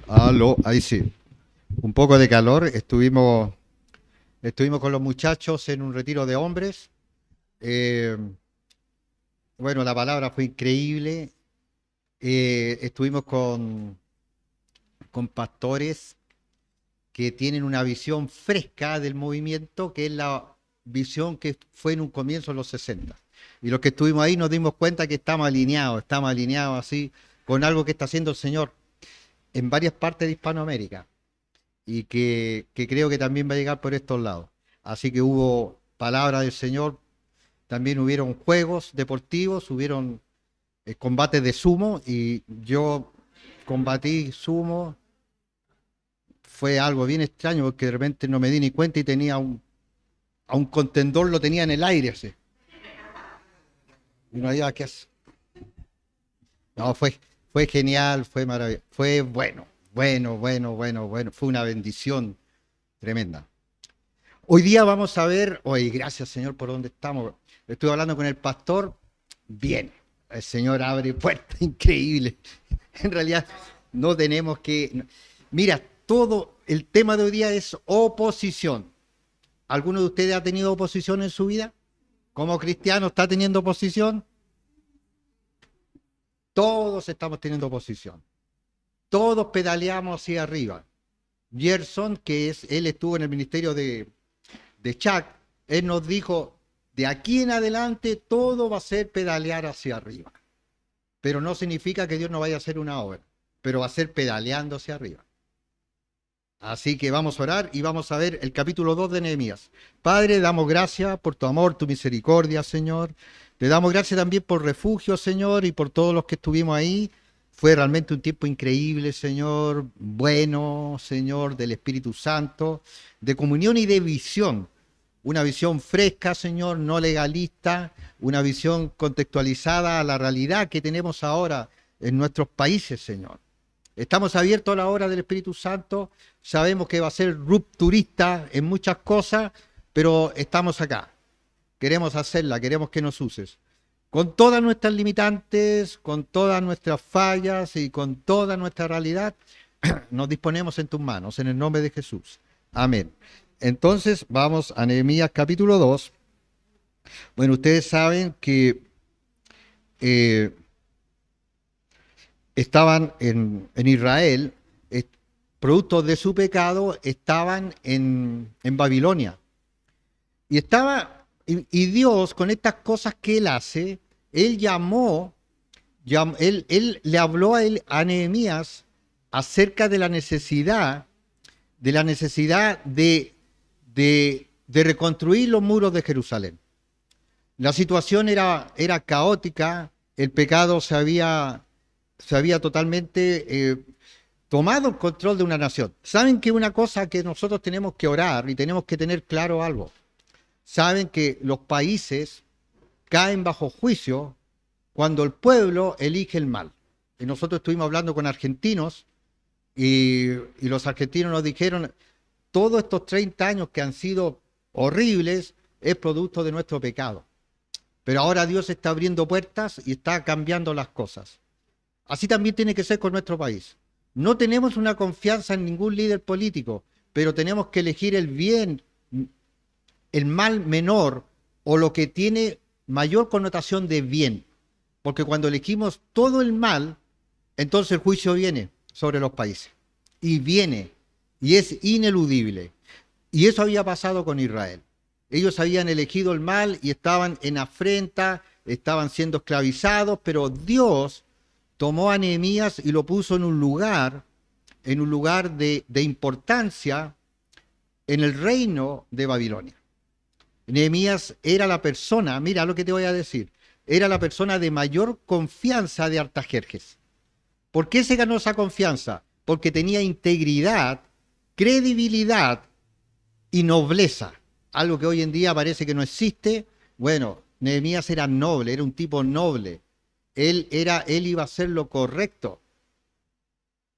Aló, ahí sí. Un poco de calor. Estuvimos con los muchachos en un retiro de hombres. Eh, bueno, la palabra fue increíble. Estuvimos con pastores que tienen una visión fresca del movimiento, que es la visión que fue en un comienzo en los 60. Y los que estuvimos ahí nos dimos cuenta que estamos alineados así con algo que está haciendo el Señor en varias partes de Hispanoamérica. Y que creo que también va a llegar por estos lados. Así que hubo palabra del Señor, también hubieron juegos deportivos, hubieron combates de sumo y yo combatí sumo. Fue algo bien extraño porque de repente no me di ni cuenta y a un contendor lo tenía en el aire así. Y no había qué hacer. No, fue genial, fue maravilloso, fue bueno. Fue una bendición tremenda. Hoy día vamos a ver, hoy gracias Señor por donde estamos. Estuve hablando con el pastor, bien, el Señor abre puertas, increíble. En realidad no tenemos que... Mira, todo el tema de hoy día es oposición. ¿Alguno de ustedes ha tenido oposición en su vida? ¿Como cristiano está teniendo oposición? Todos estamos teniendo oposición. Todos pedaleamos hacia arriba. Gerson, él estuvo en el ministerio de Chuck, él nos dijo, de aquí en adelante todo va a ser pedalear hacia arriba. Pero no significa que Dios no vaya a hacer una obra, pero va a ser pedaleando hacia arriba. Así que vamos a orar y vamos a ver el capítulo 2 de Nehemías. Padre, damos gracias por tu amor, tu misericordia, Señor. Te damos gracias también por refugio, Señor, y por todos los que estuvimos ahí. Fue realmente un tiempo increíble, Señor, bueno, Señor, del Espíritu Santo, de comunión y de visión. Una visión fresca, Señor, no legalista, una visión contextualizada a la realidad que tenemos ahora en nuestros países, Señor. Estamos abiertos a la obra del Espíritu Santo, sabemos que va a ser rupturista en muchas cosas, pero estamos acá. Queremos hacerla, queremos que nos uses. Con todas nuestras limitantes, con todas nuestras fallas y con toda nuestra realidad, nos disponemos en tus manos, en el nombre de Jesús. Amén. Entonces vamos a Nehemías capítulo 2. Bueno, ustedes saben que eh, estaban en Israel, producto de su pecado, estaban en Babilonia. Y Dios, con estas cosas que él hace, él él le habló a Nehemías acerca de la necesidad de reconstruir los muros de Jerusalén. La situación era caótica, el pecado se había totalmente tomado el control de una nación. Saben que una cosa que nosotros tenemos que orar y tenemos que tener claro algo. Saben que los países caen bajo juicio cuando el pueblo elige el mal. Y nosotros estuvimos hablando con argentinos y los argentinos nos dijeron, todos estos 30 años que han sido horribles es producto de nuestro pecado. Pero ahora Dios está abriendo puertas y está cambiando las cosas. Así también tiene que ser con nuestro país. No tenemos una confianza en ningún líder político, pero tenemos que elegir el bien, el mal menor o lo que tiene mayor connotación de bien. Porque cuando elegimos todo el mal, entonces el juicio viene sobre los países. Y viene, y es ineludible. Y eso había pasado con Israel. Ellos habían elegido el mal y estaban en afrenta, estaban siendo esclavizados, pero Dios tomó a Nehemías y lo puso en un lugar de importancia en el reino de Babilonia. Nehemías era la persona, mira lo que te voy a decir, era la persona de mayor confianza de Artajerjes. ¿Por qué se ganó esa confianza? Porque tenía integridad, credibilidad y nobleza, algo que hoy en día parece que no existe. Bueno, Nehemías era noble, era un tipo noble. Él iba a hacer lo correcto.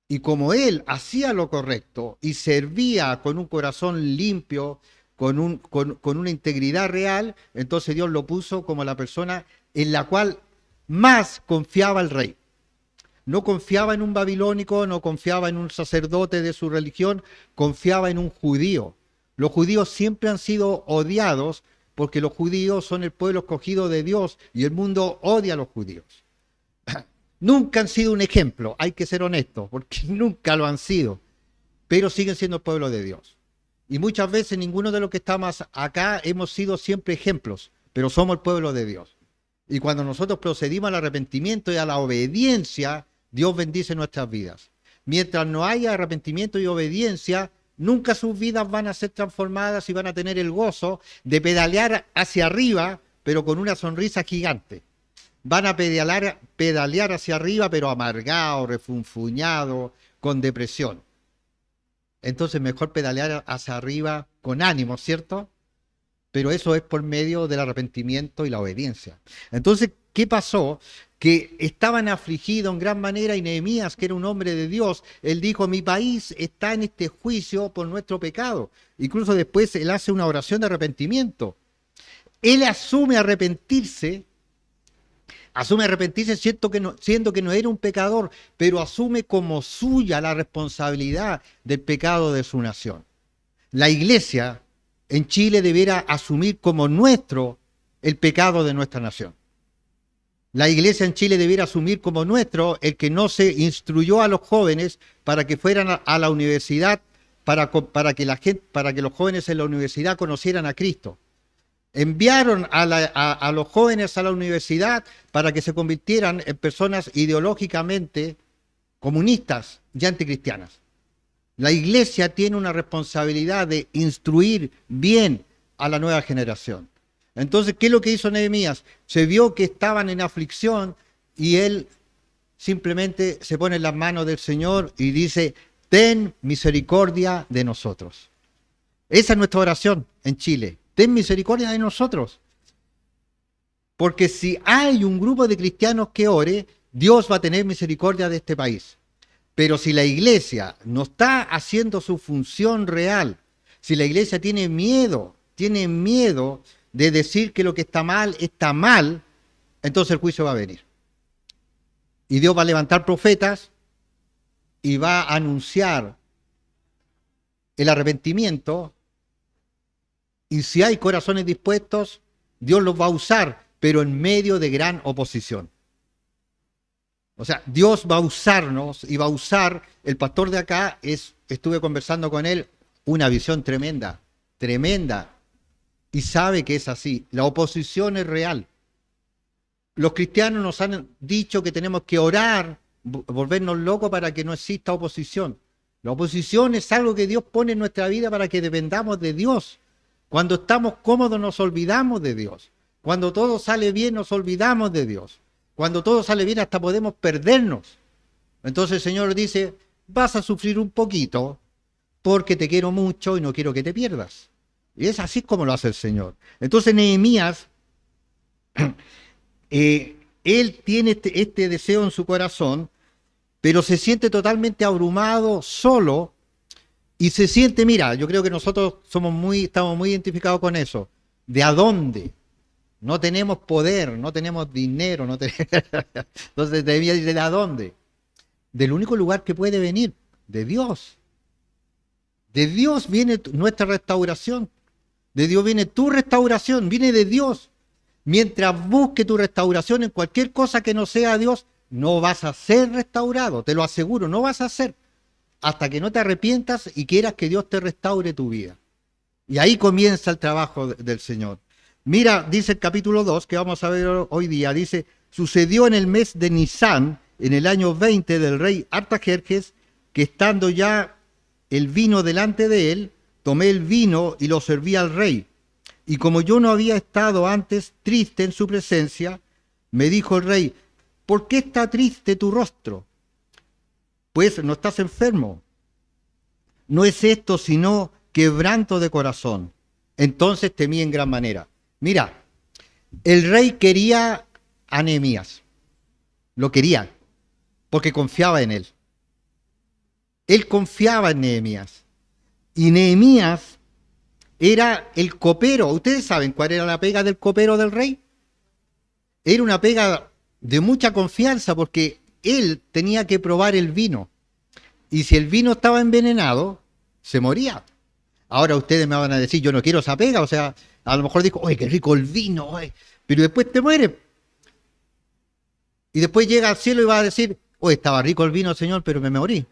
Y como él hacía lo correcto y servía con un corazón limpio, con una integridad real, entonces Dios lo puso como la persona en la cual más confiaba el rey. No confiaba en un babilónico, no confiaba en un sacerdote de su religión, confiaba en un judío. Los judíos siempre han sido odiados porque los judíos son el pueblo escogido de Dios y el mundo odia a los judíos. Nunca han sido un ejemplo, hay que ser honestos, porque nunca lo han sido, pero siguen siendo el pueblo de Dios. Y muchas veces ninguno de los que estamos acá hemos sido siempre ejemplos, pero somos el pueblo de Dios. Y cuando nosotros procedimos al arrepentimiento y a la obediencia, Dios bendice nuestras vidas. Mientras no haya arrepentimiento y obediencia, nunca sus vidas van a ser transformadas y van a tener el gozo de pedalear hacia arriba, pero con una sonrisa gigante. Van a pedalear hacia arriba, pero amargado, refunfuñado, con depresión. Entonces mejor pedalear hacia arriba con ánimo, ¿cierto? Pero eso es por medio del arrepentimiento y la obediencia. Entonces, ¿qué pasó? Que estaban afligidos en gran manera y Nehemías, que era un hombre de Dios, él dijo, mi país está en este juicio por nuestro pecado. Incluso después él hace una oración de arrepentimiento. Él asume arrepentirse siendo que no era un pecador, pero asume como suya la responsabilidad del pecado de su nación. La iglesia en Chile debiera asumir como nuestro el pecado de nuestra nación. La iglesia en Chile debiera asumir como nuestro el que no se instruyó a los jóvenes para que fueran a la universidad, para que los jóvenes en la universidad conocieran a Cristo. Enviaron a los jóvenes a la universidad para que se convirtieran en personas ideológicamente comunistas y anticristianas. La iglesia tiene una responsabilidad de instruir bien a la nueva generación. Entonces, ¿qué es lo que hizo Nehemías? Se vio que estaban en aflicción y él simplemente se pone en las manos del Señor y dice, ten misericordia de nosotros. Esa es nuestra oración en Chile. Ten misericordia de nosotros. Porque si hay un grupo de cristianos que ore, Dios va a tener misericordia de este país. Pero si la iglesia no está haciendo su función real, si la iglesia tiene miedo de decir que lo que está mal, entonces el juicio va a venir. Y Dios va a levantar profetas y va a anunciar el arrepentimiento. Y si hay corazones dispuestos, Dios los va a usar, pero en medio de gran oposición. O sea, Dios va a usarnos y va a usar, el pastor de acá, estuve conversando con él, una visión tremenda, y sabe que es así. La oposición es real. Los cristianos nos han dicho que tenemos que orar, volvernos locos para que no exista oposición. La oposición es algo que Dios pone en nuestra vida para que dependamos de Dios. Cuando estamos cómodos nos olvidamos de Dios. Cuando todo sale bien nos olvidamos de Dios. Cuando todo sale bien hasta podemos perdernos. Entonces el Señor dice, vas a sufrir un poquito porque te quiero mucho y no quiero que te pierdas. Y es así como lo hace el Señor. Entonces Nehemías, él tiene este deseo en su corazón, pero se siente totalmente abrumado, solo, y se siente, mira, yo creo que nosotros estamos muy identificados con eso. ¿De a dónde? No tenemos poder, no tenemos dinero, entonces debía decir, ¿de a dónde? Del único lugar que puede venir, de Dios. De Dios viene nuestra restauración. De Dios viene tu restauración, viene de Dios. Mientras busque tu restauración en cualquier cosa que no sea Dios, no vas a ser restaurado, te lo aseguro, no vas a ser. Hasta que no te arrepientas y quieras que Dios te restaure tu vida. Y ahí comienza el trabajo del Señor. Mira, dice el capítulo 2, que vamos a ver hoy día, dice, sucedió en el mes de Nisán, en el año 20 del rey Artajerjes, que estando ya el vino delante de él, tomé el vino y lo serví al rey. Y como yo no había estado antes triste en su presencia, me dijo el rey, ¿por qué está triste tu rostro? Pues no estás enfermo. No es esto sino quebranto de corazón. Entonces temí en gran manera. Mira, el rey quería a Nehemías. Lo quería, porque confiaba en él. Él confiaba en Nehemías. Y Nehemías era el copero. ¿Ustedes saben cuál era la pega del copero del rey? Era una pega de mucha confianza, porque él tenía que probar el vino. Y si el vino estaba envenenado, se moría. Ahora ustedes me van a decir, yo no quiero esa pega, o sea, a lo mejor digo, oye, qué rico el vino, oye, pero después te mueres. Y después llega al cielo y va a decir, oye, estaba rico el vino, Señor, pero me morí.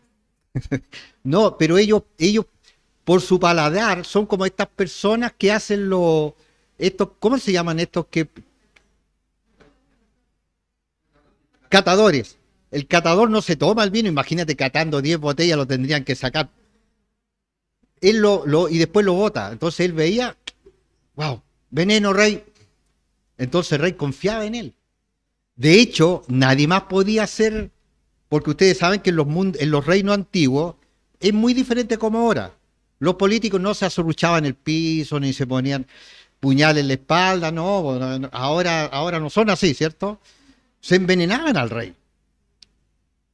No, pero ellos por su paladar son como estas personas que hacen estos, ¿cómo se llaman estos que catadores? El catador no se toma el vino, imagínate catando 10 botellas, lo tendrían que sacar. Él y después lo bota. Entonces él veía, wow, veneno, rey. Entonces el rey confiaba en él. De hecho, nadie más podía hacer, porque ustedes saben que en los reinos antiguos es muy diferente como ahora. Los políticos no se azorruchaban en el piso, ni se ponían puñal en la espalda, no, bueno, ahora no son así, ¿cierto? Se envenenaban al rey.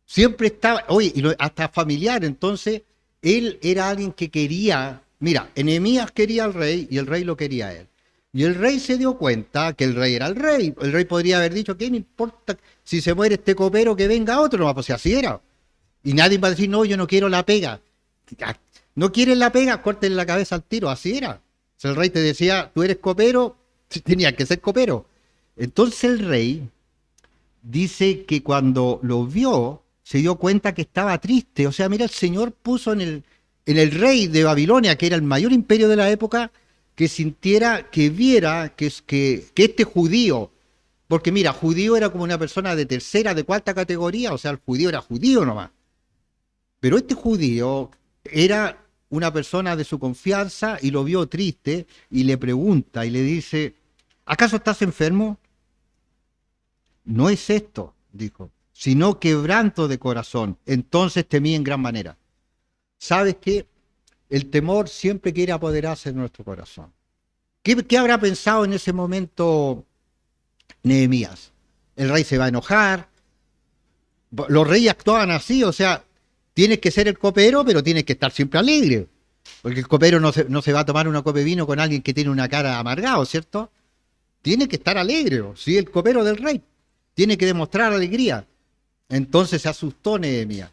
Siempre estaba, oye, hasta familiar, entonces él era alguien que quería, mira, Nehemías quería al rey y el rey lo quería a él. Y el rey se dio cuenta que el rey era el rey. El rey podría haber dicho, ¿qué me importa si se muere este copero que venga otro? No, pues si así era. Y nadie va a decir, no, yo no quiero la pega. ¿No quieren la pega? Corten la cabeza al tiro, así era. O sea, el rey te decía, tú eres copero, tenía que ser copero. Entonces el rey dice que cuando lo vio, se dio cuenta que estaba triste. O sea, mira, el Señor puso en el rey de Babilonia, que era el mayor imperio de la época, que sintiera, que viera que este judío, porque mira, judío era como una persona de tercera, de cuarta categoría, o sea, el judío era judío nomás. Pero este judío era una persona de su confianza y lo vio triste y le pregunta y le dice, ¿acaso estás enfermo? No es esto, dijo, sino quebranto de corazón. Entonces temí en gran manera. ¿Sabes qué? El temor siempre quiere apoderarse de nuestro corazón. ¿Qué habrá pensado en ese momento Nehemías? El rey se va a enojar. Los reyes actuaban así, o sea, tienes que ser el copero, pero tienes que estar siempre alegre. Porque el copero no se va a tomar una copa de vino con alguien que tiene una cara amargado, ¿cierto? Tiene que estar alegre, ¿sí? El copero del rey. Tiene que demostrar alegría. Entonces se asustó Nehemías.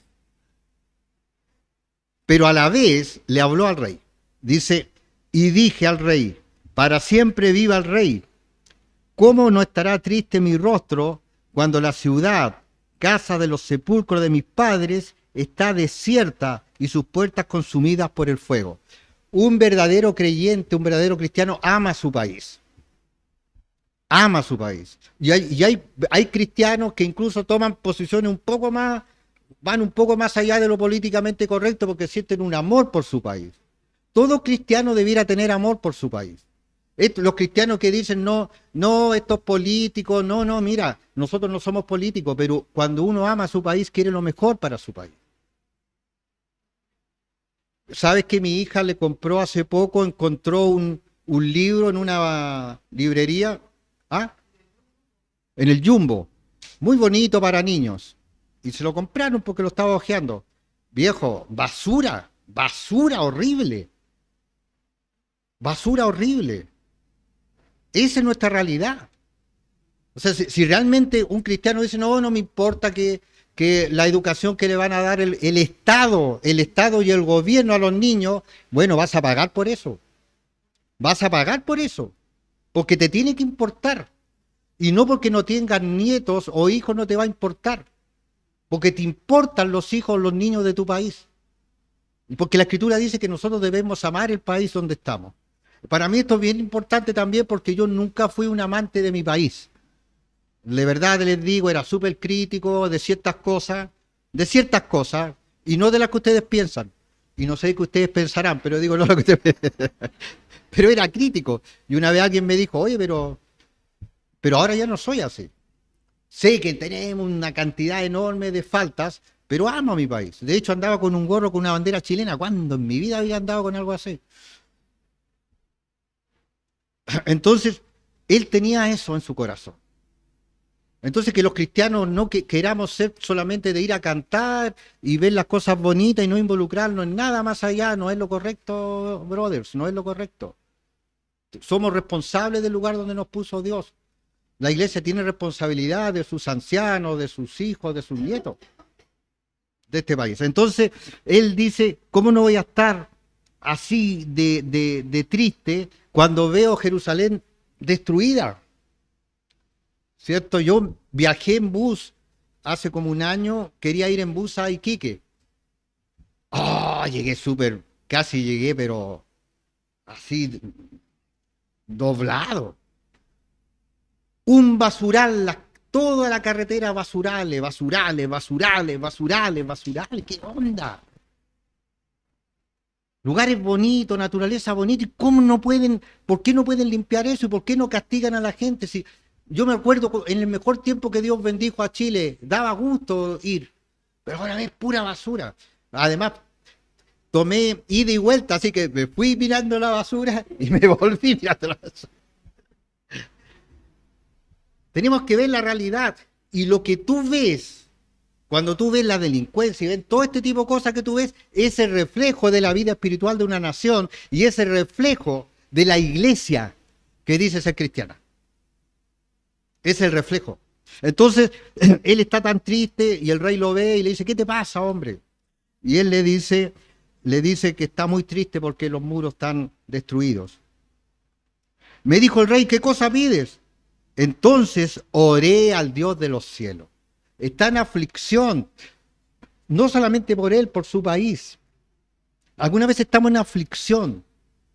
Pero a la vez le habló al rey. Dice, y dije al rey, para siempre viva el rey. ¿Cómo no estará triste mi rostro cuando la ciudad, casa de los sepulcros de mis padres, está desierta y sus puertas consumidas por el fuego? Un verdadero creyente, un verdadero cristiano ama su país. Ama su país. Y hay cristianos que incluso toman posiciones un poco más, van un poco más allá de lo políticamente correcto porque sienten un amor por su país. Todo cristiano debiera tener amor por su país. Los cristianos que dicen, no, no, estos políticos, no, no, mira, nosotros no somos políticos, pero cuando uno ama a su país, quiere lo mejor para su país. ¿Sabes que mi hija le compró hace poco, encontró un libro en una librería? ¿Ah? En el Jumbo. Muy bonito para niños. Y se lo compraron porque lo estaba hojeando. Viejo, basura, basura horrible. Basura horrible. Esa es nuestra realidad. O sea, si realmente un cristiano dice, no, no me importa que la educación que le van a dar el Estado y el gobierno a los niños, bueno, vas a pagar por eso. Vas a pagar por eso. Porque te tiene que importar. Y no porque no tengas nietos o hijos no te va a importar. Porque te importan los hijos, los niños de tu país. Y porque la Escritura dice que nosotros debemos amar el país donde estamos. Para mí esto es bien importante también porque yo nunca fui un amante de mi país. De verdad les digo, era súper crítico de ciertas cosas, y no de las que ustedes piensan. Y no sé qué ustedes pensarán, pero digo, no lo que ustedes pero era crítico. Y una vez alguien me dijo, oye, pero ahora ya no soy así. Sé que tenemos una cantidad enorme de faltas, pero amo a mi país. De hecho, andaba con un gorro con una bandera chilena. ¿Cuándo en mi vida había andado con algo así? Entonces, él tenía eso en su corazón. Entonces, que los cristianos no queramos ser solamente de ir a cantar y ver las cosas bonitas y no involucrarnos en nada más allá, no es lo correcto, brothers, no es lo correcto. Somos responsables del lugar donde nos puso Dios. La iglesia tiene responsabilidad de sus ancianos, de sus hijos, de sus nietos de este país. Entonces, él dice, ¿cómo no voy a estar así de triste cuando veo Jerusalén destruida? ¿Cierto? Yo viajé en bus hace como un año, quería ir en bus a Iquique. Ah, llegué súper, casi llegué, pero así doblado. Un basural, toda la carretera basurales, basurales, basurales, basurales, basurales. ¿Qué onda? Lugares bonitos, naturaleza bonita. ¿Y cómo no pueden, por qué no pueden limpiar eso? ¿Y por qué no castigan a la gente? Si yo me acuerdo en el mejor tiempo que Dios bendijo a Chile, daba gusto ir, pero ahora es pura basura. Además, tomé ida y vuelta, así que me fui mirando la basura y me volví mirando la basura. Tenemos que ver la realidad y lo que tú ves, cuando tú ves la delincuencia y ves todo este tipo de cosas que tú ves, es el reflejo de la vida espiritual de una nación y es el reflejo de la iglesia que dice ser cristiana. Es el reflejo. Entonces, él está tan triste y el rey lo ve y le dice, ¿qué te pasa, hombre? Y él le dice que está muy triste porque los muros están destruidos. Me dijo el rey, ¿qué cosa pides? Entonces oré al Dios de los cielos. Está en aflicción, no solamente por él, por su país. Algunas veces estamos en aflicción.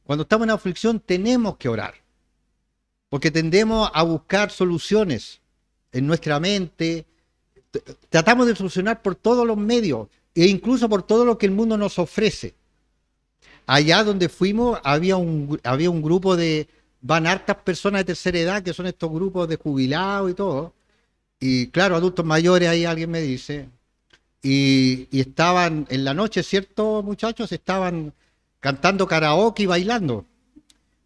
Cuando estamos en aflicción tenemos que orar, porque tendemos a buscar soluciones en nuestra mente. Tratamos de solucionar por todos los medios e incluso por todo lo que el mundo nos ofrece. Allá donde fuimos había un grupo van hartas personas de tercera edad, que son estos grupos de jubilados y todo. Y claro, adultos mayores, ahí alguien me dice. Y estaban en la noche, ciertos muchachos estaban cantando karaoke y bailando.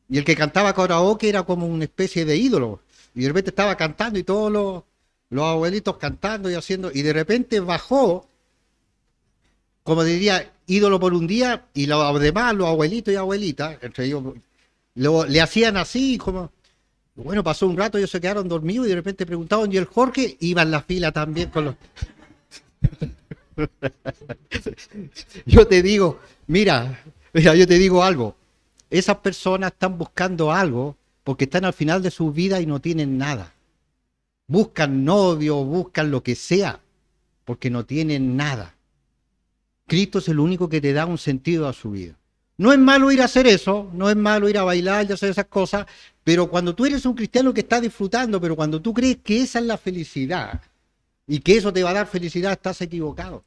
Y el que cantaba karaoke era como una especie de ídolo. Y de repente estaba cantando y todos los abuelitos cantando y haciendo. Y de repente bajó, como diría, ídolo por un día, y los demás, los abuelitos y abuelitas, entre ellos, le hacían así, como. Bueno, pasó un rato, ellos se quedaron dormidos y de repente preguntaban, ¿y el Jorge? Iba en la fila también con los. Yo te digo, mira, yo te digo algo. Esas personas están buscando algo porque están al final de su vida y no tienen nada. Buscan novio, buscan lo que sea, porque no tienen nada. Cristo es el único que te da un sentido a su vida. No es malo ir a hacer eso, no es malo ir a bailar y hacer esas cosas, pero cuando tú eres un cristiano que está disfrutando, pero cuando tú crees que esa es la felicidad y que eso te va a dar felicidad, estás equivocado.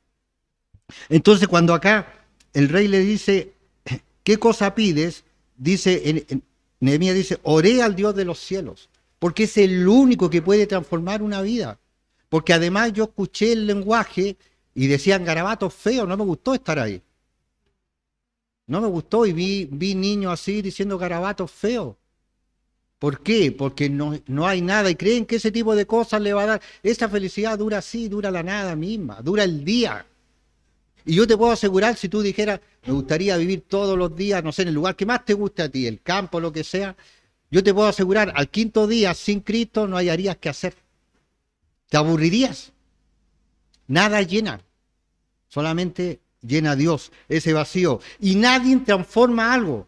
Entonces, cuando acá el rey le dice, ¿qué cosa pides? Dice, Nehemías dice, oré al Dios de los cielos, porque es el único que puede transformar una vida. Porque además yo escuché el lenguaje y decían garabatos feos, no me gustó estar ahí. No me gustó y vi niños así diciendo garabatos feos. ¿Por qué? Porque no hay nada y creen que ese tipo de cosas le va a dar. Esa felicidad dura así, dura la nada misma, dura el día. Y yo te puedo asegurar, si tú dijeras, me gustaría vivir todos los días, no sé, en el lugar que más te guste a ti, el campo, lo que sea, yo te puedo asegurar, al quinto día sin Cristo no hallarías qué hacer. Te aburrirías. Nada llena. Solamente llena a Dios ese vacío. Y nadie transforma algo.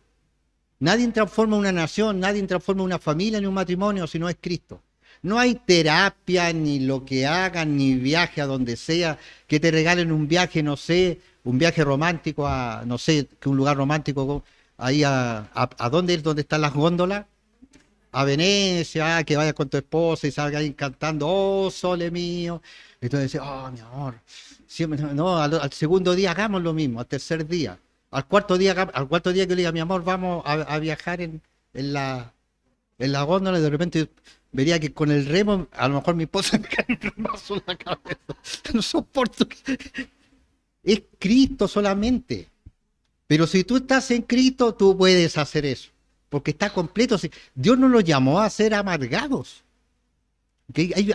Nadie transforma una nación, nadie transforma una familia ni un matrimonio si no es Cristo. No hay terapia, ni lo que hagan, ni viaje a donde sea, que te regalen un viaje, no sé, un viaje romántico a, no sé, que un lugar romántico, ahí a dónde es donde están las góndolas, a Venecia, que vayas con tu esposa y salga ahí cantando, oh, sole mío. Entonces, oh, mi amor, siempre, no, al segundo día hagamos lo mismo, al tercer día. Al cuarto día que le diga, mi amor, vamos a viajar en la góndola, y de repente vería que con el remo, a lo mejor mi esposa me cae un remazo en la cabeza. No soporto. Es Cristo solamente. Pero si tú estás en Cristo, tú puedes hacer eso. Porque está completo. Dios no los llamó a ser amargados.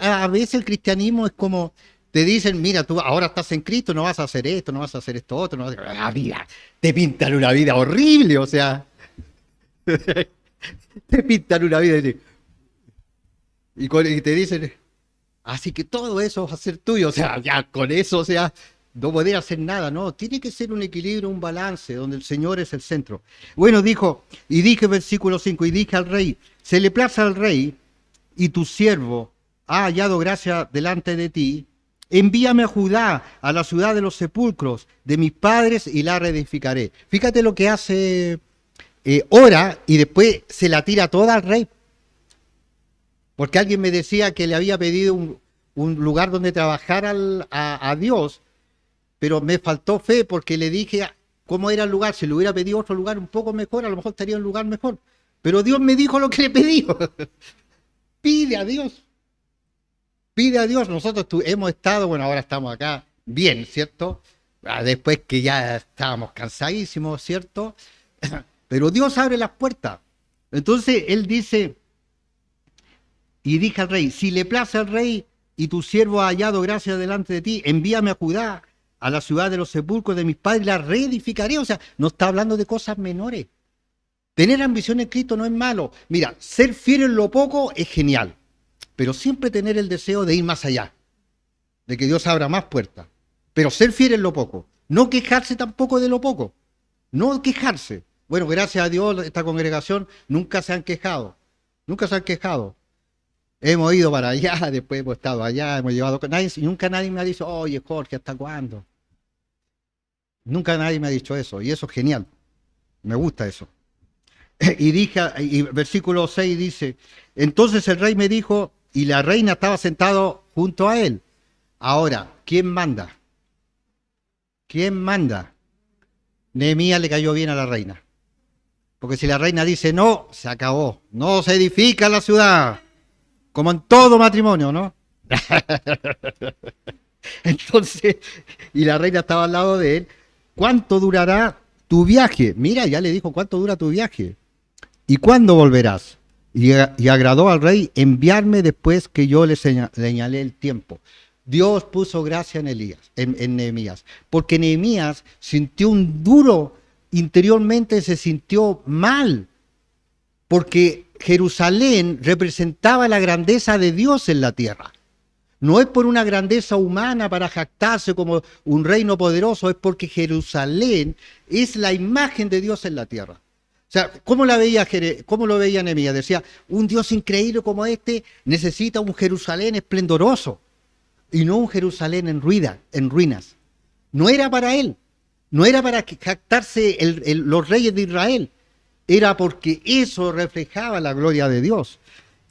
A veces el cristianismo es como, te dicen, mira, tú ahora estás en Cristo, no vas a hacer esto, no vas a hacer esto otro. No vas a... mira, te pintan una vida horrible, o sea. Te pintan una vida. y te dicen, así que todo eso va a ser tuyo, o sea, ya con eso, o sea, no poder hacer nada, no, tiene que ser un equilibrio, un balance, donde el Señor es el centro. Bueno, dijo, y dije, versículo 5, y dije al rey, se le place al rey, y tu siervo ha hallado gracia delante de ti, envíame a Judá, a la ciudad de los sepulcros de mis padres, y la reedificaré. Fíjate lo que hace, ora, y después se la tira toda al rey. Porque alguien me decía que le había pedido un lugar donde trabajar a Dios, pero me faltó fe porque le dije cómo era el lugar. Si le hubiera pedido otro lugar un poco mejor, a lo mejor estaría en un lugar mejor. Pero Dios me dijo lo que le pedí. Pide a Dios. Pide a Dios. Nosotros hemos estado, bueno, ahora estamos acá bien, ¿cierto? Después que ya estábamos cansadísimos, ¿cierto? Pero Dios abre las puertas. Entonces Él dice... Y dije al rey, si le place al rey y tu siervo ha hallado gracia delante de ti, envíame a Judá, a la ciudad de los sepulcros de mis padres, la reedificaré. O sea, no está hablando de cosas menores. Tener ambición en Cristo no es malo. Mira, ser fiel en lo poco es genial, pero siempre tener el deseo de ir más allá, de que Dios abra más puertas. Pero ser fiel en lo poco. No quejarse tampoco de lo poco. No quejarse. Bueno, gracias a Dios, esta congregación nunca se han quejado. Nunca se han quejado. Hemos ido para allá, después hemos estado allá, hemos llevado... Nunca nadie me ha dicho, oye Jorge, ¿hasta cuándo? Nunca nadie me ha dicho eso, y eso es genial. Me gusta eso. Y dije, y versículo 6 dice, entonces el rey me dijo, y la reina estaba sentado junto a él. Ahora, ¿quién manda? ¿Quién manda? Nehemías le cayó bien a la reina. Porque si la reina dice no, se acabó. No se edifica la ciudad. Como en todo matrimonio, ¿no? Entonces, y la reina estaba al lado de él. ¿Cuánto durará tu viaje? Mira, ya le dijo, ¿cuánto dura tu viaje? ¿Y cuándo volverás? Y agradó al rey enviarme después que yo le señalé el tiempo. Dios puso gracia en en Nehemías, porque Nehemías sintió un duro, interiormente se sintió mal, porque Jerusalén representaba la grandeza de Dios en la tierra. No es por una grandeza humana para jactarse como un reino poderoso, es porque Jerusalén es la imagen de Dios en la tierra. O sea, ¿cómo lo veía Nehemías? Decía, un Dios increíble como este necesita un Jerusalén esplendoroso y no un Jerusalén en ruinas. No era para él, no era para jactarse los reyes de Israel. Era porque eso reflejaba la gloria de Dios.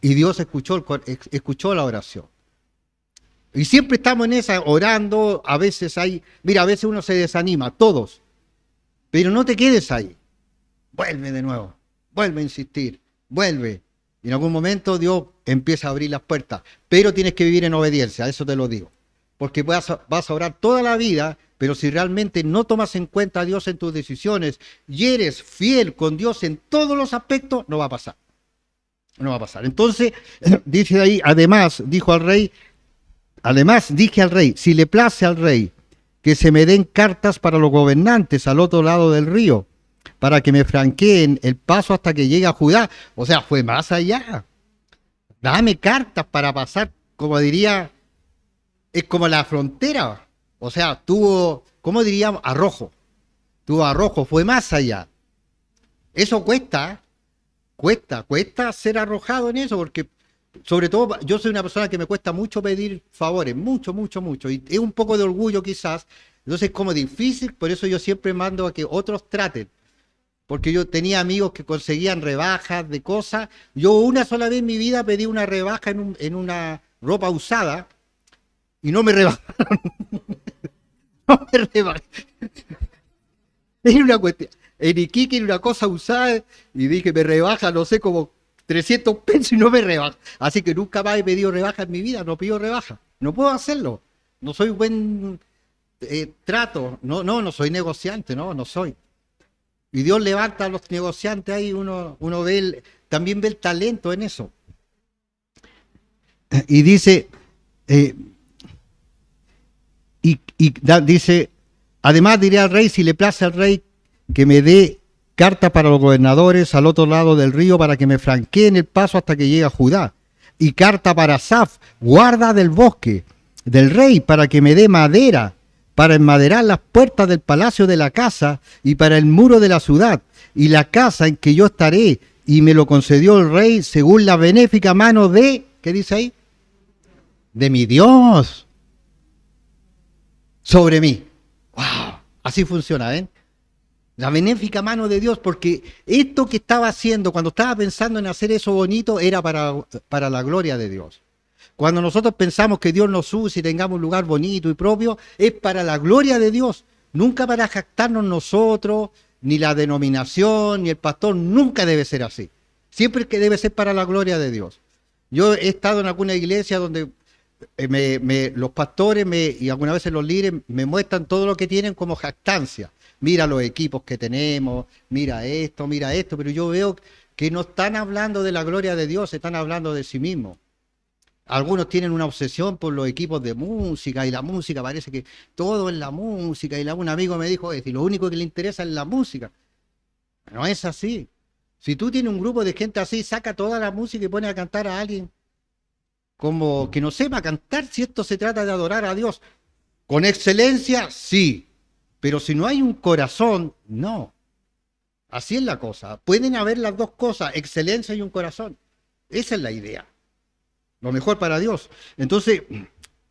Y Dios escuchó la oración. Y siempre estamos en esa, orando, a veces a veces uno se desanima, todos. Pero no te quedes ahí. Vuelve de nuevo, vuelve a insistir, vuelve. Y en algún momento Dios empieza a abrir las puertas. Pero tienes que vivir en obediencia, eso te lo digo. Porque vas a orar toda la vida, pero si realmente no tomas en cuenta a Dios en tus decisiones y eres fiel con Dios en todos los aspectos, no va a pasar. No va a pasar. Entonces, dice ahí, además dije al rey, si le place al rey que se me den cartas para los gobernantes al otro lado del río, para que me franqueen el paso hasta que llegue a Judá. O sea, fue más allá. Dame cartas para pasar, como diría, es como la frontera. O sea, ¿cómo diríamos? Arrojo, fue más allá. Eso cuesta ser arrojado en eso, porque sobre todo yo soy una persona que me cuesta mucho pedir favores, mucho, y es un poco de orgullo quizás, entonces es como difícil, por eso yo siempre mando a que otros traten, porque yo tenía amigos que conseguían rebajas de cosas, yo una sola vez en mi vida pedí una rebaja en una ropa usada, y no me rebajaron. No me rebajaron. Era una cuestión. En Iquique era una cosa usada y dije, me rebaja, no sé, como 300 pesos y no me rebaja. Así que nunca más he pedido rebaja en mi vida, no pido rebaja. No puedo hacerlo. No soy buen trato. No soy negociante, no soy. Y Dios levanta a los negociantes ahí, uno ve también ve el talento en eso. Y dice... dice, además diré al rey, si le place al rey, que me dé carta para los gobernadores al otro lado del río para que me franqueen el paso hasta que llegue a Judá. y carta para Asaf, guarda del bosque del rey, para que me dé madera para enmaderar las puertas del palacio de la casa y para el muro de la ciudad y la casa en que yo estaré, y me lo concedió el rey según la benéfica mano de, ¿qué dice ahí? De mi Dios sobre mí. ¡Wow! Así funciona, ¿ven? La benéfica mano de Dios, porque esto que estaba haciendo, cuando estaba pensando en hacer eso bonito, era para la gloria de Dios. Cuando nosotros pensamos que Dios nos use y tengamos un lugar bonito y propio, es para la gloria de Dios, nunca para jactarnos nosotros, ni la denominación, ni el pastor, nunca debe ser así. Siempre que debe ser para la gloria de Dios. Yo he estado en alguna iglesia donde los pastores y algunas veces los líderes me muestran todo lo que tienen como jactancia. Mira los equipos que tenemos, mira esto, pero yo veo que no están hablando de la gloria de Dios, están hablando de sí mismos. Algunos tienen una obsesión por los equipos de música y la música, parece que todo es la música. Y un amigo me dijo, lo único que le interesa es la música. No es así. Si tú tienes un grupo de gente así, saca toda la música y pone a cantar a alguien como que no sepa cantar, si esto se trata de adorar a Dios. Con excelencia, sí. Pero si no hay un corazón, no. Así es la cosa. Pueden haber las dos cosas, excelencia y un corazón. Esa es la idea. Lo mejor para Dios. Entonces,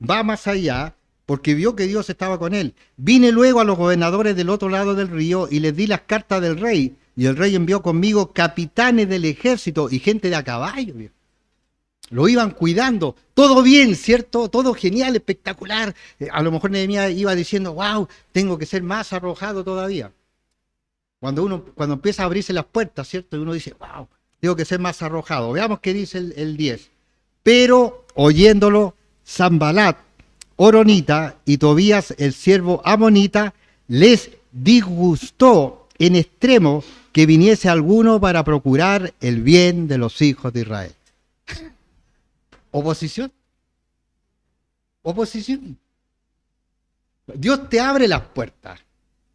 va más allá, porque vio que Dios estaba con él. Vine luego a los gobernadores del otro lado del río y les di las cartas del rey. Y el rey envió conmigo capitanes del ejército y gente de a caballo. Lo iban cuidando. Todo bien, ¿cierto? Todo genial, espectacular. A lo mejor Nehemías iba diciendo, wow, tengo que ser más arrojado todavía. Cuando empieza a abrirse las puertas, ¿cierto? Y uno dice, wow, tengo que ser más arrojado. Veamos qué dice el 10. Pero oyéndolo, Sanbalat, Horonita y Tobías, el siervo amonita, les disgustó en extremo que viniese alguno para procurar el bien de los hijos de Israel. ¿Oposición? ¿Oposición? Dios te abre las puertas,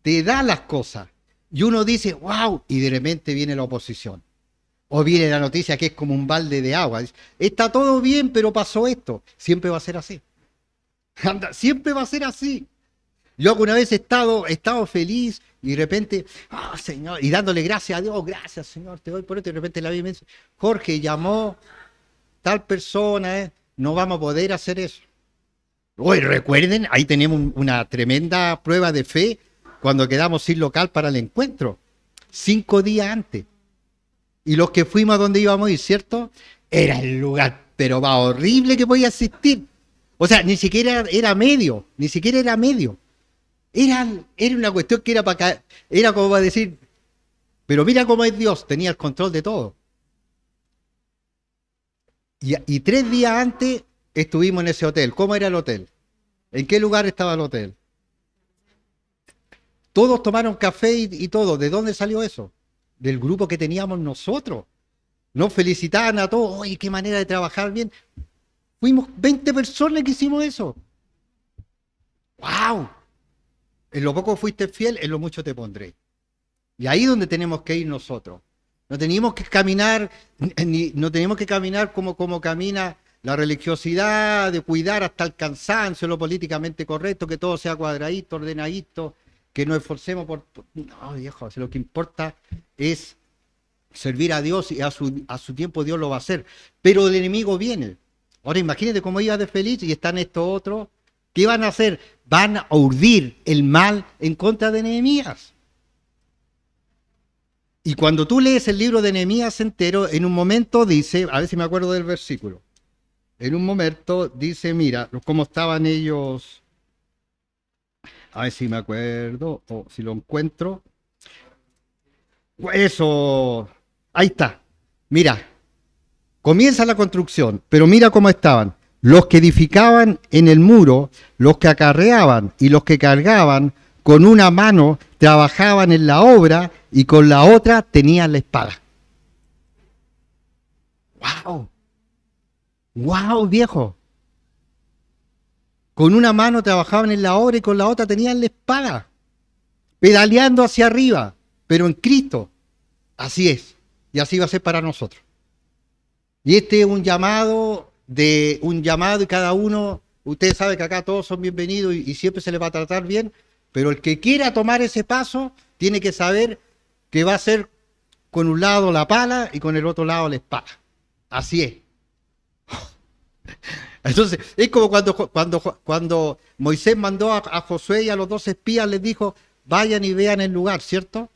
te da las cosas, y uno dice, wow, y de repente viene la oposición. O viene la noticia que es como un balde de agua. Está todo bien, pero pasó esto. Siempre va a ser así. Siempre va a ser así. Yo alguna vez he estado feliz y de repente, Señor, y dándole gracias a Dios, gracias Señor, te doy por esto. Y de repente la Biblia me dice, Jorge, llamó tal persona, no vamos a poder hacer eso. Hoy recuerden, ahí tenemos una tremenda prueba de fe cuando quedamos sin local para el encuentro. 5 días antes. Y los que fuimos a donde íbamos a ir, ¿cierto? Era el lugar, pero más horrible que podía existir. O sea, ni siquiera era medio, Era una cuestión que era como para decir, pero mira cómo es Dios, tenía el control de todo. Y 3 días antes estuvimos en ese hotel. ¿Cómo era el hotel? ¿En qué lugar estaba el hotel? Todos tomaron café y todo. ¿De dónde salió eso? Del grupo que teníamos nosotros. Nos felicitaban a todos. Oye, qué manera de trabajar bien. Fuimos 20 personas que hicimos eso. ¡Wow! En lo poco fuiste fiel, en lo mucho te pondré. Y ahí es donde tenemos que ir nosotros. No teníamos que caminar como camina la religiosidad, de cuidar hasta el cansancio, lo políticamente correcto, que todo sea cuadradito, ordenadito, que nos esforcemos por... No, viejo, lo que importa es servir a Dios y a su tiempo Dios lo va a hacer. Pero el enemigo viene. Ahora imagínate cómo iba de feliz y están estos otros. ¿Qué van a hacer? Van a urdir el mal en contra de Nehemías. Y cuando tú lees el libro de Nehemías entero, en un momento dice, a ver si me acuerdo del versículo, en un momento dice, mira, cómo estaban ellos, a ver si me acuerdo, o si lo encuentro. Eso, ahí está. Mira, comienza la construcción, pero mira cómo estaban. Los que edificaban en el muro, los que acarreaban y los que cargaban, con una mano trabajaban en la obra y con la otra tenían la espada. ¡Wow! ¡Wow, viejo! Con una mano trabajaban en la obra y con la otra tenían la espada. Pedaleando hacia arriba, pero en Cristo. Así es. Y así va a ser para nosotros. Y este es un llamado y cada uno, ustedes saben que acá todos son bienvenidos y siempre se les va a tratar bien, pero el que quiera tomar ese paso tiene que saber que va a ser con un lado la pala y con el otro lado la espada. Así es. Entonces, es como cuando Moisés mandó a Josué y a los 2 espías, les dijo, vayan y vean el lugar, ¿cierto?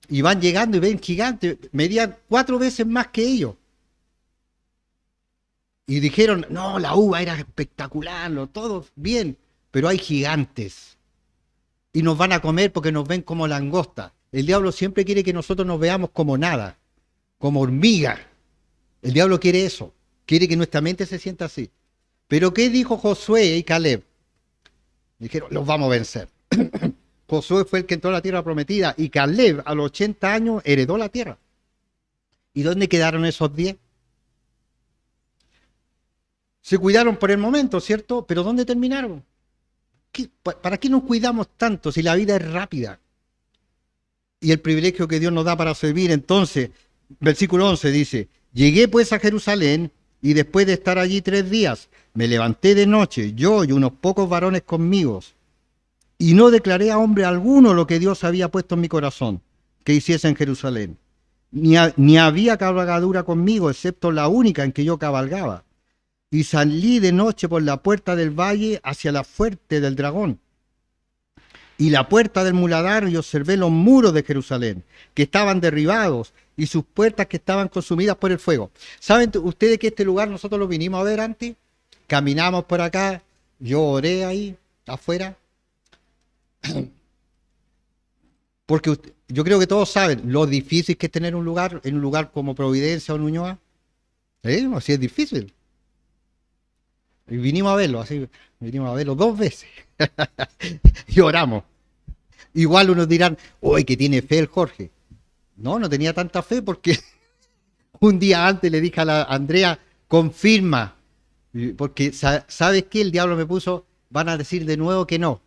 Y van llegando y ven gigantes, medían 4 veces más que ellos. Y dijeron, no, la uva era espectacular, todo bien, pero hay gigantes. Y nos van a comer porque nos ven como langosta. El diablo siempre quiere que nosotros nos veamos como nada, como hormigas. El diablo quiere eso, quiere que nuestra mente se sienta así. Pero ¿qué dijo Josué y Caleb? Dijeron, los vamos a vencer. Josué fue el que entró a la tierra prometida y Caleb a los 80 años heredó la tierra. ¿Y dónde quedaron esos 10? Se cuidaron por el momento, ¿cierto? Pero ¿dónde terminaron? ¿Para qué nos cuidamos tanto si la vida es rápida? Y el privilegio que Dios nos da para servir. Entonces, versículo 11 dice, llegué pues a Jerusalén y después de estar allí 3 días, me levanté de noche, yo y unos pocos varones conmigo, y no declaré a hombre alguno lo que Dios había puesto en mi corazón, que hiciese en Jerusalén. Ni había cabalgadura conmigo, excepto la única en que yo cabalgaba. Y salí de noche por la puerta del valle hacia la fuerte del Dragón y la puerta del Muladar, y observé los muros de Jerusalén, que estaban derribados, y sus puertas que estaban consumidas por el fuego. ¿Saben ustedes que este lugar nosotros lo vinimos a ver antes? Caminamos por acá, yo oré ahí, afuera, porque yo creo que todos saben lo difícil que es tener un lugar, en un lugar como Providencia o Ñuñoa. Así es difícil. Y vinimos a verlo, así, vinimos a verlo 2 veces. Y oramos. Igual unos dirán, uy, que tiene fe el Jorge. No, no tenía tanta fe porque un día antes le dije a la Andrea, confirma. Porque, ¿sabes qué? El diablo me puso, van a decir de nuevo que no.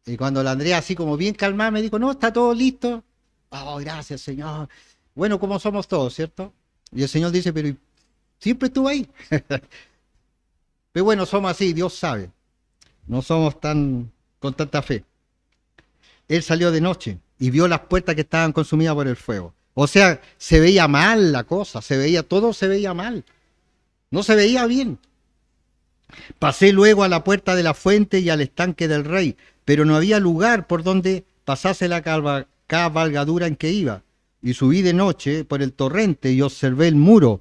Y cuando la Andrea, así como bien calmada, me dijo, no, está todo listo. Oh, gracias, Señor. Bueno, como somos todos, ¿cierto? Y el Señor dice, pero siempre estuvo ahí. Pero bueno, somos así, Dios sabe. No somos con tanta fe. Él salió de noche y vio las puertas que estaban consumidas por el fuego. O sea, se veía mal la cosa, todo se veía mal. No se veía bien. Pasé luego a la puerta de la fuente y al estanque del rey, pero no había lugar por donde pasase la cabalgadura en que iba. Y subí de noche por el torrente y observé el muro.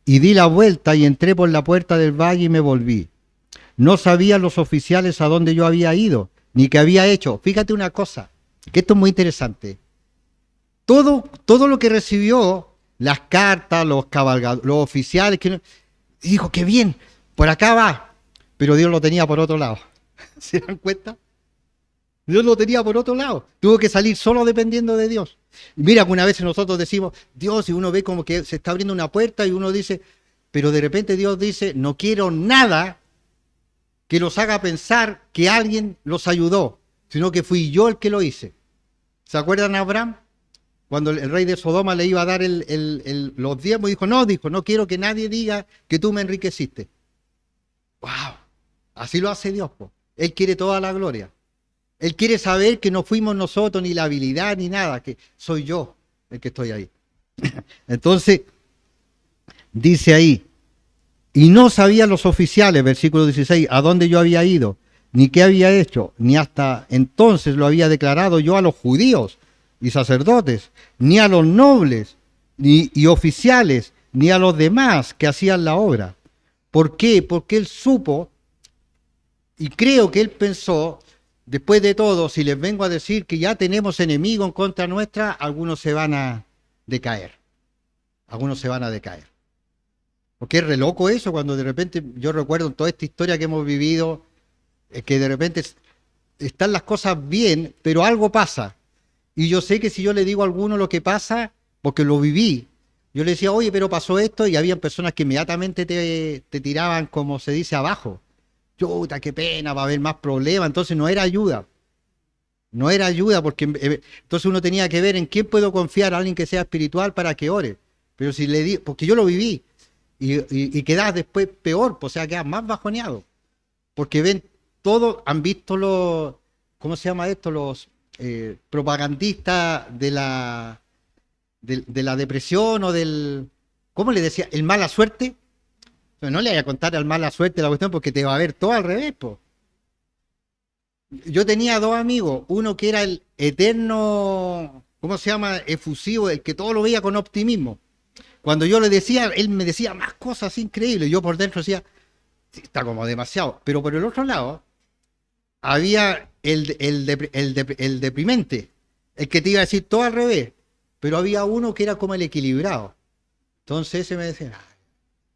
Y di la vuelta y entré por la puerta del valle y me volví. No sabían los oficiales a dónde yo había ido, ni qué había hecho. Fíjate una cosa, que esto es muy interesante. Todo lo que recibió, las cartas, los oficiales, y dijo, qué bien, por acá va. Pero Dios lo tenía por otro lado. ¿Se dan cuenta? Dios lo tenía por otro lado. Tuvo que salir solo dependiendo de Dios. Mira que una vez nosotros decimos, Dios, y uno ve como que se está abriendo una puerta y uno dice, pero de repente Dios dice, no quiero nada que los haga pensar que alguien los ayudó, sino que fui yo el que lo hice. ¿Se acuerdan a Abraham? Cuando el rey de Sodoma le iba a dar los diezmos, dijo, no quiero que nadie diga que tú me enriqueciste. ¡Wow! Así lo hace Dios, po. Él quiere toda la gloria. Él quiere saber que no fuimos nosotros, ni la habilidad, ni nada, que soy yo el que estoy ahí. Entonces, dice ahí, y no sabían los oficiales, versículo 16, a dónde yo había ido, ni qué había hecho, ni hasta entonces lo había declarado yo a los judíos y sacerdotes, ni a los nobles y oficiales, ni a los demás que hacían la obra. ¿Por qué? Porque él supo, y creo que él pensó, después de todo, si les vengo a decir que ya tenemos enemigos en contra nuestra, algunos se van a decaer. Algunos se van a decaer. Porque es re loco eso, cuando de repente, yo recuerdo toda esta historia que hemos vivido, que de repente están las cosas bien, pero algo pasa. Y yo sé que si yo le digo a alguno lo que pasa, porque lo viví, yo le decía, oye, pero pasó esto, y había personas que inmediatamente te tiraban, como se dice, abajo. Chuta, qué pena, va a haber más problemas. Entonces no era ayuda. No era ayuda porque entonces uno tenía que ver en quién puedo confiar, a alguien que sea espiritual para que ore. Pero si le di, porque yo lo viví, y quedás después peor, pues, o sea, quedás más bajoneado. Porque ven, todos han visto los, ¿cómo se llama esto? Los propagandistas de la depresión o del, ¿cómo le decía? El mala suerte. Pero no le voy a contar al mala suerte la cuestión porque te va a ver todo al revés, po. Yo tenía dos amigos, uno que era el eterno, ¿cómo se llama? Efusivo, el que todo lo veía con optimismo. Cuando yo le decía, él me decía más cosas increíbles. Yo por dentro decía, "Sí, está como demasiado". Pero por el otro lado, había el deprimente, el que te iba a decir todo al revés. Pero había uno que era como el equilibrado. Entonces ese me decía, "Ah,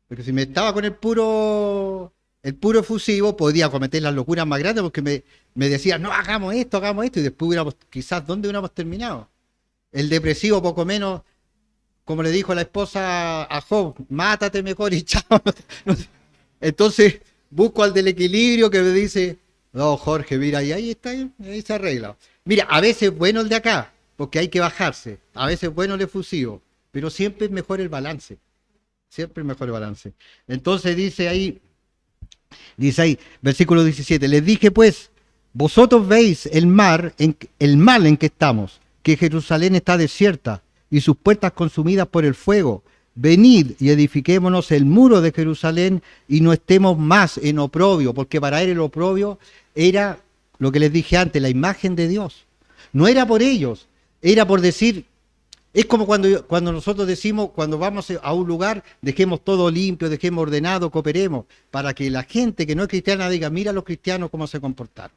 pero si me estaba con el puro efusivo, podía cometer las locuras más grandes porque me decía, no, hagamos esto, y después hubiéramos, quizás, ¿dónde hubiéramos terminado? El depresivo, poco menos, como le dijo la esposa a Job, mátate mejor y chao. No sé. Entonces, busco al del equilibrio que me dice, no, Jorge, mira, y ahí se arregla. Mira, a veces es bueno el de acá, porque hay que bajarse, a veces es bueno el efusivo, pero siempre es mejor el balance. Siempre es mejor el balance. Entonces dice ahí, versículo 17, les dije pues, vosotros veis el mal en que estamos, que Jerusalén está desierta y sus puertas consumidas por el fuego. Venid y edifiquémonos el muro de Jerusalén y no estemos más en oprobio, porque para él el oprobio era lo que les dije antes, la imagen de Dios. No era por ellos, era por decir, es como cuando nosotros decimos, cuando vamos a un lugar, dejemos todo limpio, dejemos ordenado, cooperemos, para que la gente que no es cristiana diga, mira los cristianos cómo se comportaron.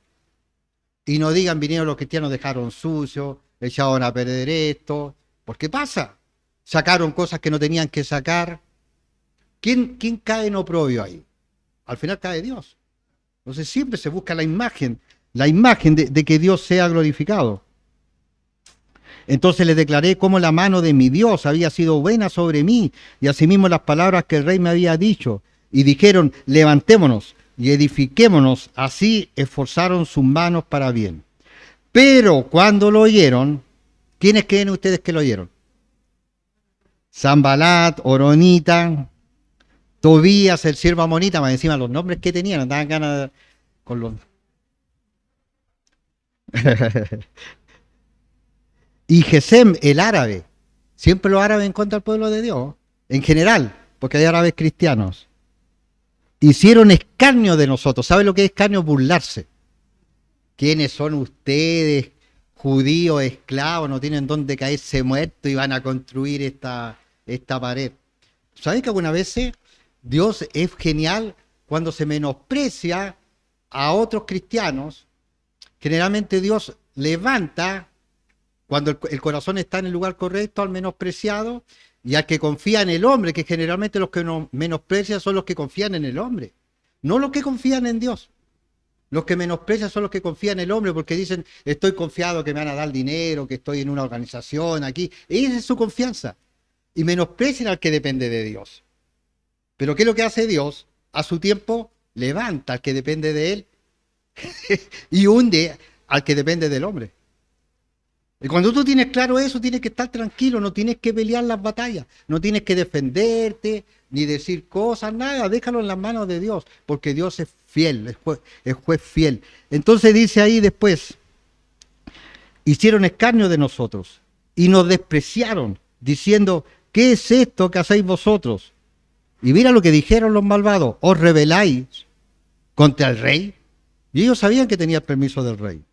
Y no digan, vinieron los cristianos, dejaron sucio, echaron a perder esto, porque pasa, sacaron cosas que no tenían que sacar. ¿Quién cae en oprobio ahí? Al final cae Dios. Entonces siempre se busca la imagen de que Dios sea glorificado. Entonces les declaré cómo la mano de mi Dios había sido buena sobre mí, y asimismo las palabras que el rey me había dicho. Y dijeron, levantémonos y edifiquémonos. Así esforzaron sus manos para bien. Pero cuando lo oyeron, ¿quiénes creen ustedes que lo oyeron? Sanbalat, Oronita, Tobías, el siervo amonita, más encima los nombres que tenían, daban ganas con los... Y Gesem, el árabe. Siempre los árabes en contra del pueblo de Dios, en general, porque hay árabes cristianos. Hicieron escarnio de nosotros. ¿Sabe lo que es escarnio? Burlarse. ¿Quiénes son ustedes, judíos, esclavos? No tienen dónde caerse muertos y van a construir esta pared. ¿Sabes que algunas veces Dios es genial cuando se menosprecia a otros cristianos? Generalmente Dios levanta, cuando el corazón está en el lugar correcto, al menospreciado, y al que confía en el hombre, que generalmente los que nos menosprecian son los que confían en el hombre, no los que confían en Dios. Los que menosprecian son los que confían en el hombre porque dicen, estoy confiado que me van a dar dinero, que estoy en una organización aquí. Esa es su confianza. Y menosprecian al que depende de Dios. Pero ¿qué es lo que hace Dios? A su tiempo levanta al que depende de él y hunde al que depende del hombre. Y cuando tú tienes claro eso, tienes que estar tranquilo, no tienes que pelear las batallas, no tienes que defenderte, ni decir cosas, nada, déjalo en las manos de Dios, porque Dios es fiel, es juez fiel. Entonces dice ahí después, hicieron escarnio de nosotros y nos despreciaron, diciendo, ¿qué es esto que hacéis vosotros? Y mira lo que dijeron los malvados, os rebeláis contra el rey. Y ellos sabían que tenía el permiso del rey.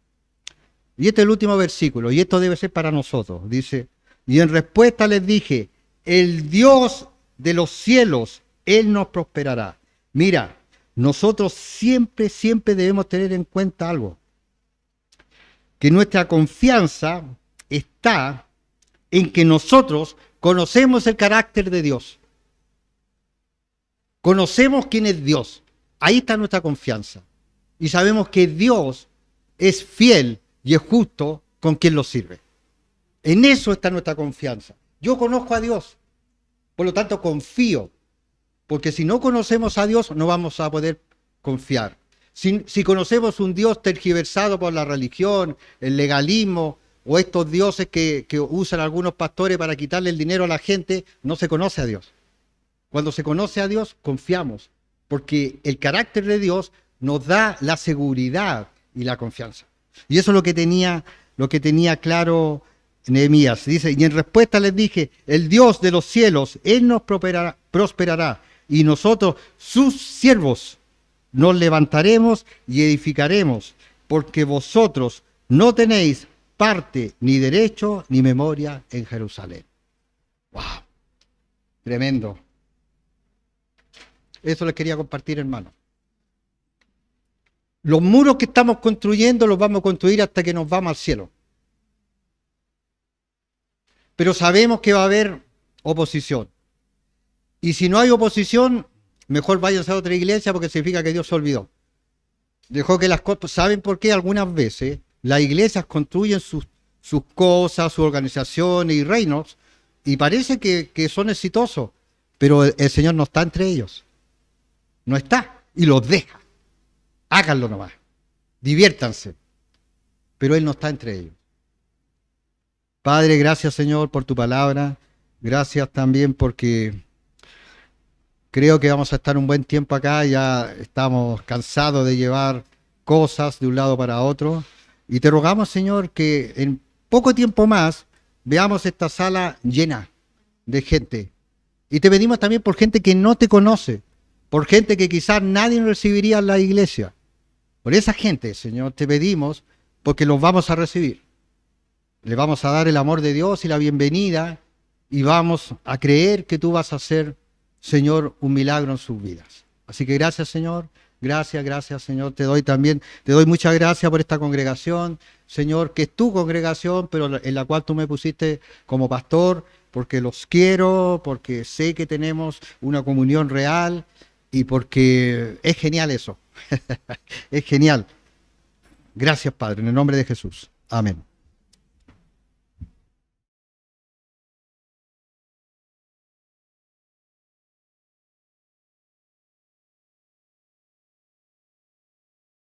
Y este es el último versículo, y esto debe ser para nosotros. Dice, y en respuesta les dije, el Dios de los cielos, Él nos prosperará. Mira, nosotros siempre debemos tener en cuenta algo. Que nuestra confianza está en que nosotros conocemos el carácter de Dios. Conocemos quién es Dios. Ahí está nuestra confianza. Y sabemos que Dios es fiel y es justo con quien lo sirve. En eso está nuestra confianza. Yo conozco a Dios, por lo tanto confío, porque si no conocemos a Dios no vamos a poder confiar. Si conocemos un Dios tergiversado por la religión, el legalismo o estos dioses que usan algunos pastores para quitarle el dinero a la gente, no se conoce a Dios. Cuando se conoce a Dios, confiamos, porque el carácter de Dios nos da la seguridad y la confianza. Y eso es lo que tenía claro Nehemías. Dice, y en respuesta les dije, el Dios de los cielos, Él nos prosperará, y nosotros, sus siervos, nos levantaremos y edificaremos, porque vosotros no tenéis parte, ni derecho, ni memoria en Jerusalén. ¡Wow! Tremendo. Eso les quería compartir, hermano. Los muros que estamos construyendo los vamos a construir hasta que nos vamos al cielo. Pero sabemos que va a haber oposición. Y si no hay oposición, mejor váyanse a otra iglesia porque significa que Dios se olvidó. Dejó que las cosas... ¿Saben por qué? Algunas veces las iglesias construyen sus cosas, sus organizaciones y reinos y parece que son exitosos, pero el Señor no está entre ellos. No está y los deja. Háganlo nomás. Diviértanse. Pero Él no está entre ellos. Padre, gracias, Señor, por tu palabra. Gracias también porque creo que vamos a estar un buen tiempo acá. Ya estamos cansados de llevar cosas de un lado para otro. Y te rogamos, Señor, que en poco tiempo más veamos esta sala llena de gente. Y te pedimos también por gente que no te conoce, por gente que quizás nadie recibiría en la iglesia. Por esa gente, Señor, te pedimos porque los vamos a recibir. Le vamos a dar el amor de Dios y la bienvenida y vamos a creer que tú vas a hacer, Señor, un milagro en sus vidas. Así que gracias, Señor. Gracias, Señor. Te doy muchas gracias por esta congregación, Señor, que es tu congregación, pero en la cual tú me pusiste como pastor, porque los quiero, porque sé que tenemos una comunión real y porque es genial eso. Es genial. Gracias, Padre, en el nombre de Jesús. Amén.